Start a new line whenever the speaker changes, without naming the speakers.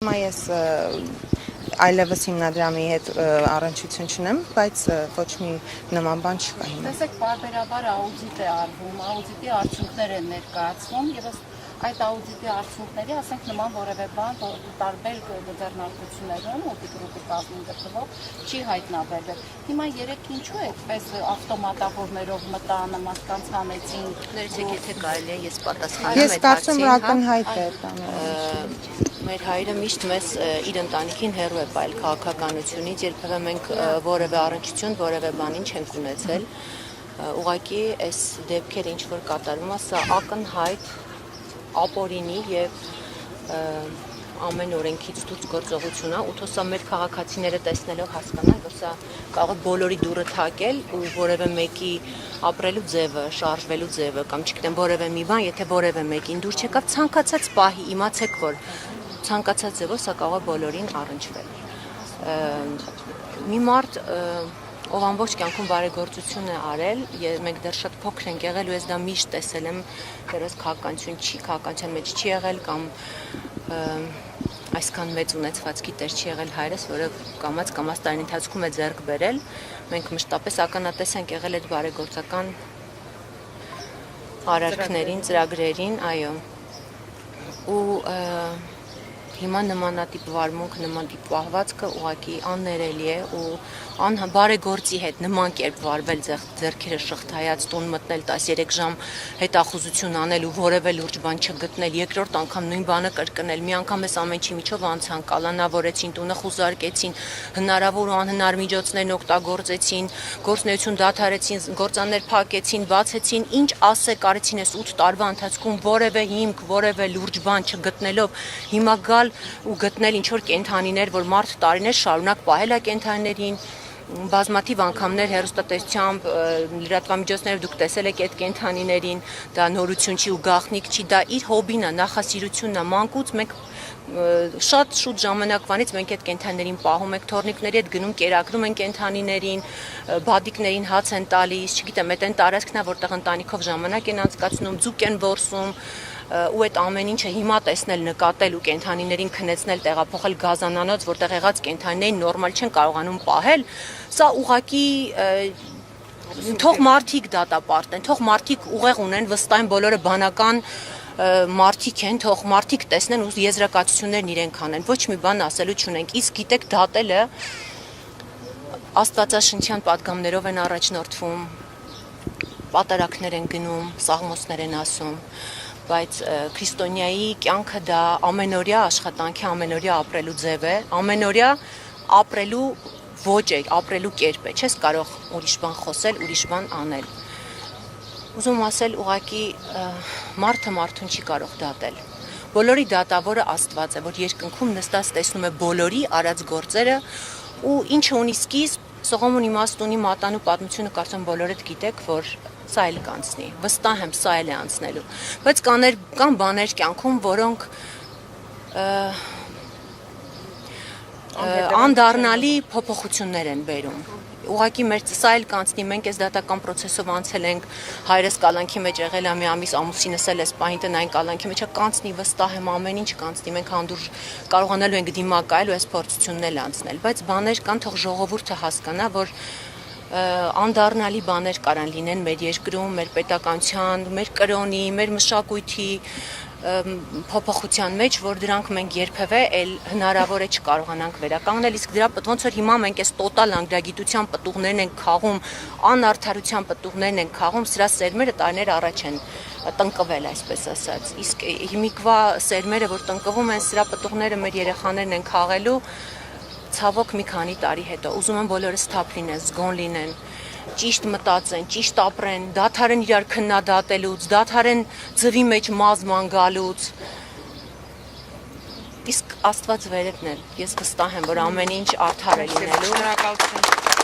Ես այլևս հիմնադրամի հետ առնչություն չունեմ, բայց ոչ մի նման բան չկա հիմա։
Տեսեք, բարբերաբար աուդիտ է արվում, աուդիտի արդյունքներ են ներկայացվում եւ այդ աուդիտի արդյունքների, ասենք նման որևէ բան տարբեր ձեռնարկություններում օդի գրուպի կազմում գտնվող չի հայտնաբերվել։ Հիմա երեք ինչու է այդպես ավտոմատավորներով մտան, մարդկանց հանեցին,
ներեցեք, եթե կարելի է ես պատասխանեմ
Ես կարծում եմ ակնհայտ է դա։
Մեր հայրը միշտ մեզ իր ընտանիքին հեռու է պայել քաղաքականությունից, երբևէ մենք որևէ առնչություն, որևէ բանին չենք ունեցել։ Ուղղակի այս դեպքերը ինչ որ կատարվում է, սա ակնհայտ ապօրինի եւ ամեն օրենքից դուրս գործողություն է, ու թող սա մեր քաղաքացիները տեսնելով հասկանան, որ սա կարող է բոլորի դուռը թակել ու որևէ մեկի ապրելու ձևը, շարժվելու ձևը կամ չգիտեմ որևէ մի բան, եթե որևէ մեկին դուր չեկավ, ցանկացած պահի իմացեք, որ ցանկացած ձևով սա կարող է բոլորին առնչվել։ Մի մարդ, ով ամբողջ կյանքում բարեգործություն է արել, մենք դեռ շատ փոքր ենք եղել ու ես դա միշտ տեսել եմ, դեռս քաղաքականության մեջ չի եղել կամ այսքան մեծ ունեցվածքի տեր չի եղել հայրս, որը կամաց տարին ընթացքում է ձեռք բերել, մենք մշտապես ականատես ենք եղել այդ բարեգործական արարքներին, ծրագրերին, այո։ Ու հիմա նմանատիպ վարմունք, նմանատիպ պահվածքը ուղղակի աններելի է ու բարեգործի հետ նման կերպ վարվել, ձեռքերը շղթայած տուն մտնել 13 ժամ հետախուզություն անել ու որևէ լուրջ բան չգտնել, երկրորդ անգամ նույն բանը կրկնել, մի անգամ էս ամեն ինչի միջով անցան, կալանավորեցին, տունը խուզարկեցին, հնարավոր ու անհնար միջոցներն օգտագործեցին, գործունեություն դադարեցին, գործաններ փակեցին, բացեցին, ինչ ասեք արեցին այս 8 տարվա ընթացքում որևէ հիմք, որևէ լուրջ բան չգտնելով, հիմա գալ ու գտնել ինչ-որ կենդանիներ, որ մարդ տարիներ շարունակ պահել է կենդանիներին, բազմաթիվ անգամներ հեռուստատեսությամբ, լրատվամիջոցներով դուք տեսել եք այդ կենդանիներին, դա նորություն չի ու գաղտնիք չի, դա իր հոբին է, նախասիրությունն է, մանկուց մենք շատ շուտ ժամանակվանից մենք այդ կենդանիներին պահում ենք, թորնիկների հետ գնում, կերակրում են կենդանիներին, բադիկներին հաց են տալիս, չգիտեմ, այդ այն տարածքն է, որտեղ ընտանիքով ժամանակ են անցկացնում, ձուկ են որսում, ու այդ ամեն ինչը հիմա տեսնել, նկատել ու կենդանիներին քնեցնել, տեղափոխել գազանանոց, որտեղ եղած կենդանիներին նորմալ չեն կարողանում պահել, սա ուղղակի թող մարդիկ դատապարտեն, թող մարդիկ ուղեղ ունեն, վստահ են բոլորը բանական մարդիկ են, թող մարդիկ տեսնեն ու եզրակացություններն իրենք անեն, ոչ մի բան ասելու չունենք, իսկ գիտեք դատելը աստվածաշնչյան պատգամներով են առաջնորդվում, պատարակներ են գնում, սաղմոսներ են ասում, բայց քրիստոնյայի կյանքը դա ամենօրյա աշխատանքի, ամենօրյա ապրելու ձև է, ամենօրյա ապրելու ոճ է, ապրելու կերպ է, չես կարող ուրիշ բան խոսել, ուրիշ բան անել։ Ուզում ասել ուղղակի մարդը մարդուն չի կարող դատել։ Բոլորի դատավորը Աստված է, որ երկնքում նստած տեսնում է բոլորի արած գործերը ու ինչը ունի սկիզբ, Սողոմոն իմաստ ունի մատանու պատմությունը կարծում բոլորդ գիտեք, որ սա էլ կանցնի, վստահ եմ սա էլ է անցնելու, բայց կան բաներ կյանքում, որոնք անդառնալի փոփոխություններ են բերում, ուղղակի մեր սա էլ կանցնի, մենք այս դատական պրոցեսով անցել ենք, հայրս կալանքի մեջ եղել է մի ամիս, ամուսինս էլ էս պահին տնային կալանքի մեջ է, կանցնի, վստահ եմ ամեն ինչ կանցնի, մենք հանդուրժ կարողանալու ենք դիմակայել ու այս փորձությունն էլ անցնել, բայց բաներ կան, թող ժողովուրդը հասկանա, որ անդառնալի բաներ կարան լինեն մեր երկրում, մեր պետականության, մեր կրոնի, մեր մշակույթի փոփոխության մեջ, որ դրանք մենք երբևէ էլ հնարավոր է չկարողանանք վերականգնել, իսկ դրա ոնց որ հիմա մենք այս տոտալ անգրագիտության պտուղներն ենք քաղում, անարդարության պտուղներն ենք քաղում, սրա սերմերը տարիներ առաջ են տնկվել, այսպես ասած, իսկ հիմիկվա սերմերը, որ տնկվում են, սրա պտուղները մեր երեխաներն են քաղելու, ցավոք մի քանի տարի հետո, ուզում եմ բոլորս թափ լինեն, զգոն լինեն, ճիշտ մտածեն, ճիշտ ապրեն, դադարեն իրար քննադատելուց, դադարեն ձվի մեջ մազման գալուց, իսկ Աստված վերևն է, ես վստահ եմ, որ ամեն ինչ արդար է լինելու։
Շնորհակալություն։